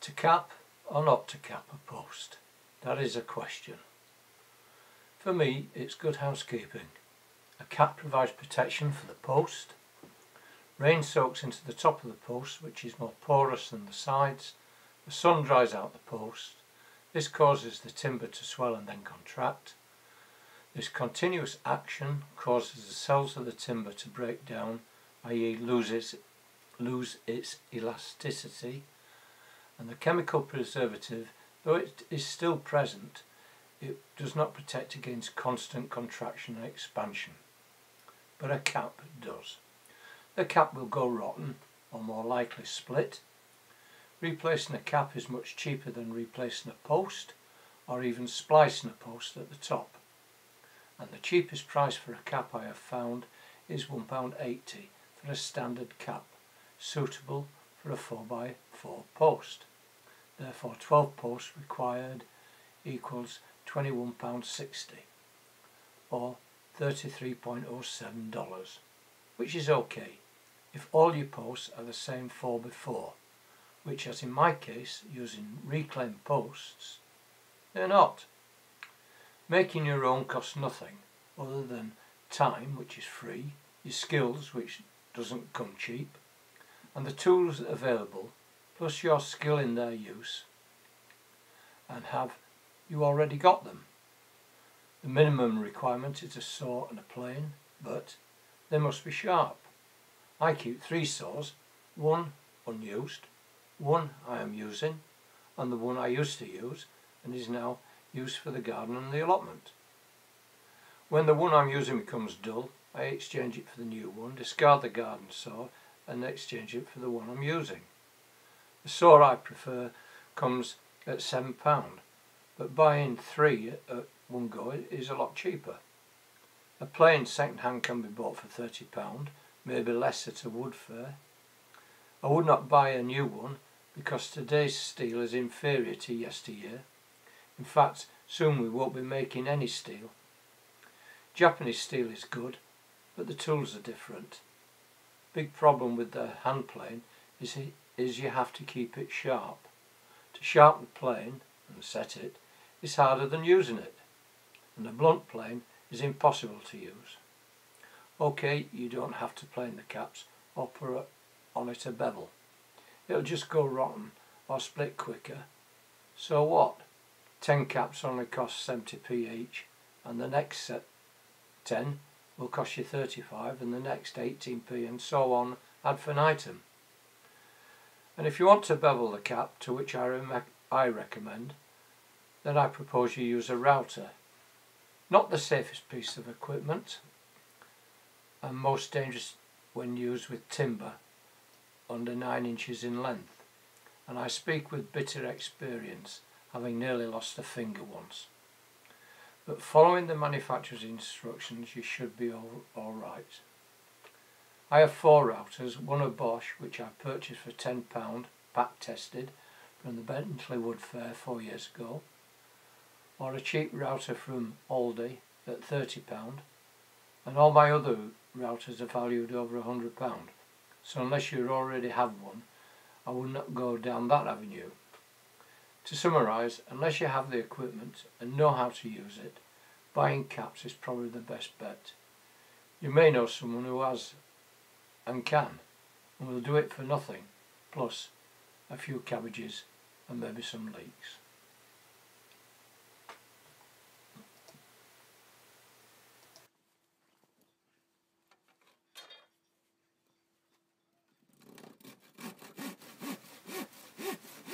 To cap or not to cap a post? That is a question. For me, it's good housekeeping. A cap provides protection for the post. Rain soaks into the top of the post, which is more porous than the sides. The sun dries out the post. This causes the timber to swell and then contract. This continuous action causes the cells of the timber to break down, i.e. lose its elasticity, and the chemical preservative, though it is still present, it does not protect against constant contraction and expansion. But a cap does. The cap will go rotten, or more likely split. Replacing a cap is much cheaper than replacing a post, or even splicing a post at the top. And the cheapest price for a cap I have found is £1.80 for a standard cap, suitable for a 4x4 post. Therefore 12 posts required equals £21.60 or $33.07, which is okay if all your posts are the same 4x4, which, as in my case, using reclaimed posts, they're not. Making your own costs nothing other than time, which is free, your skills, which doesn't come cheap, and the tools available, plus your skill in their use, and have you already got them. The minimum requirement is a saw and a plane, but they must be sharp. I keep 3 saws, one unused, one I am using, and the one I used to use and is now used for the garden and the allotment. When the one I'm using becomes dull, I exchange it for the new one, discard the garden saw and exchange it for the one I'm using. The saw I prefer comes at £7, but buying 3 at one go is a lot cheaper. A plane second hand can be bought for £30, maybe less at a wood fair. I would not buy a new one because today's steel is inferior to yesteryear. In fact, soon we won't be making any steel. Japanese steel is good, but the tools are different. Big problem with the hand plane is you have to keep it sharp. To sharpen the plane and set it is harder than using it, and a blunt plane is impossible to use. Okay, you don't have to plane the caps or put on it a bevel. It'll just go rotten or split quicker. So what? 10 caps only cost 70p each, and the next set 10 will cost you 35 and the next 18p, and so on ad infinitum. And if you want to bevel the cap, to which I recommend, then I propose you use a router. Not the safest piece of equipment and most dangerous when used with timber under 9 inches in length, and I speak with bitter experience, having nearly lost a finger once. But following the manufacturer's instructions, you should be all right. I have 4 routers, one of Bosch, which I purchased for £10, pack tested, from the Bentley Wood Fair 4 years ago, or a cheap router from Aldi at £30, and all my other routers are valued over £100. So unless you already have one, I would not go down that avenue. To summarise, unless you have the equipment and know how to use it, buying caps is probably the best bet. You may know someone who has and can, and will do it for nothing, plus a few cabbages and maybe some leeks.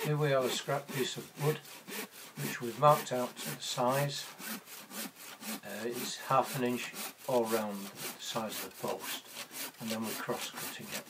Here we have a scrap piece of wood which we've marked out to the size. It's ½ inch all round the size of the post, and then we're cross-cutting it.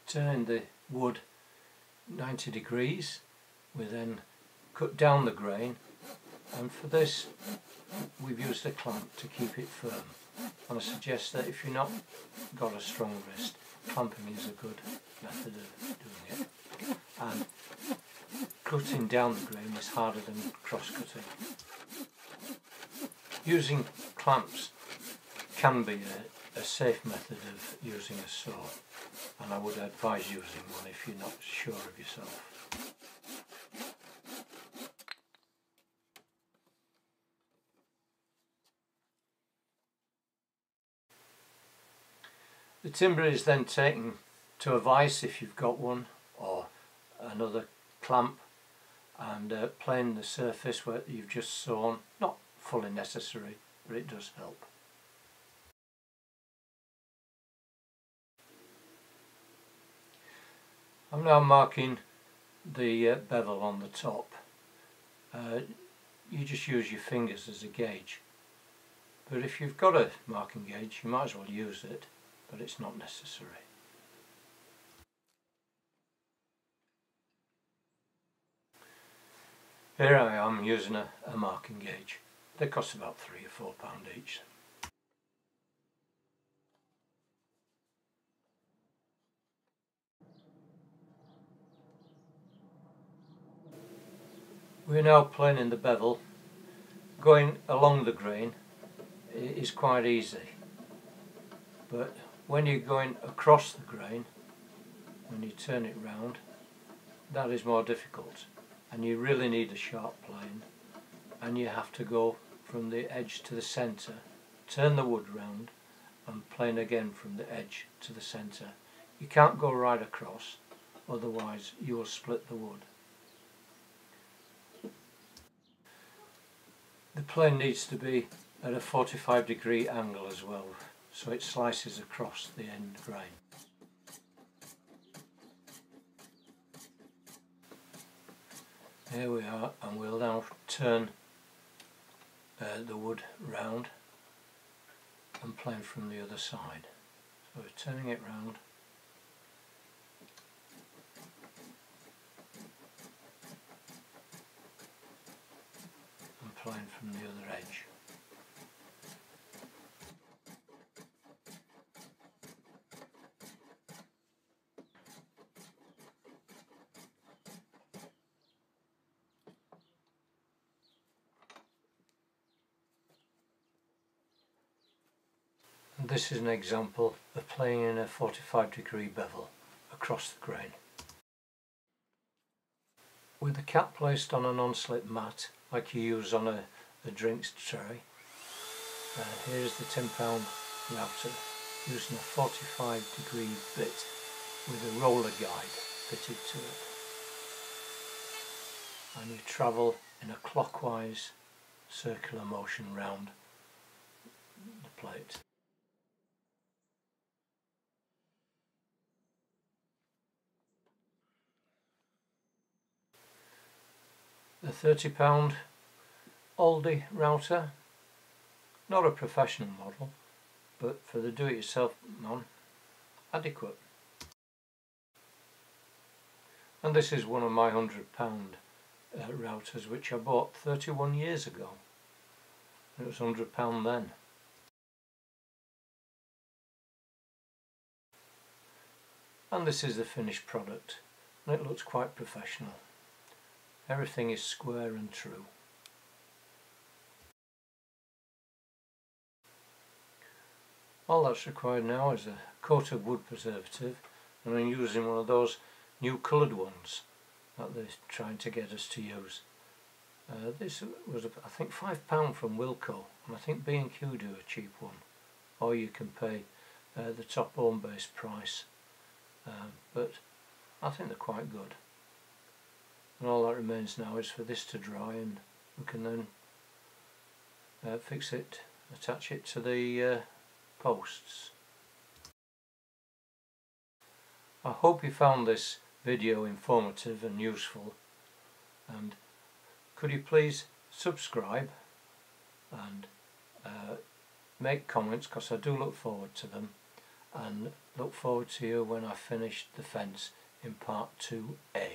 Turning the wood 90 degrees, we then cut down the grain, and for this we've used a clamp to keep it firm. And I suggest that if you're not got a strong wrist, clamping is a good method of doing it. And cutting down the grain is harder than cross-cutting. Using clamps can be a safe method of using a saw, and I would advise using one if you're not sure of yourself. The timber is then taken to a vise if you've got one, or another clamp, and plane the surface where you've just sawn. Not fully necessary, but it does help. I'm now marking the bevel on the top. You just use your fingers as a gauge, but if you've got a marking gauge you might as well use it, but it's not necessary. Here I am using a marking gauge. They cost about £3 or £4 each. We're now planing the bevel. Going along the grain is quite easy, but when you're going across the grain, when you turn it round, that is more difficult, and you really need a sharp plane, and you have to go from the edge to the centre, turn the wood round and plane again from the edge to the centre. You can't go right across, otherwise you will split the wood. The plane needs to be at a 45-degree angle as well, so it slices across the end grain. Here we are, and we'll now turn the wood round and plane from the other side. So we're turning it round and plane from the other edge. And this is an example of planing a 45-degree bevel across the grain. With the cap placed on a non-slip mat, like you use on a drinks tray, here's the 10-pound router using a 45-degree bit with a roller guide fitted to it. And you travel in a clockwise circular motion round the plate. The 30-pound Aldi router, not a professional model, but for the do-it-yourself man, adequate. And this is one of my £100 routers, which I bought 31 years ago. It was £100 then. And this is the finished product, and it looks quite professional. Everything is square and true. All that's required now is a coat of wood preservative, and I'm using one of those new coloured ones that they're trying to get us to use. This was I think £5 from Wilko, and I think B&Q do a cheap one, or you can pay the top home base price, but I think they're quite good. And all that remains now is for this to dry, and we can then fix it, attach it to the posts. I hope you found this video informative and useful, and could you please subscribe and make comments, because I do look forward to them, and look forward to you when I finish the fence in part 2A.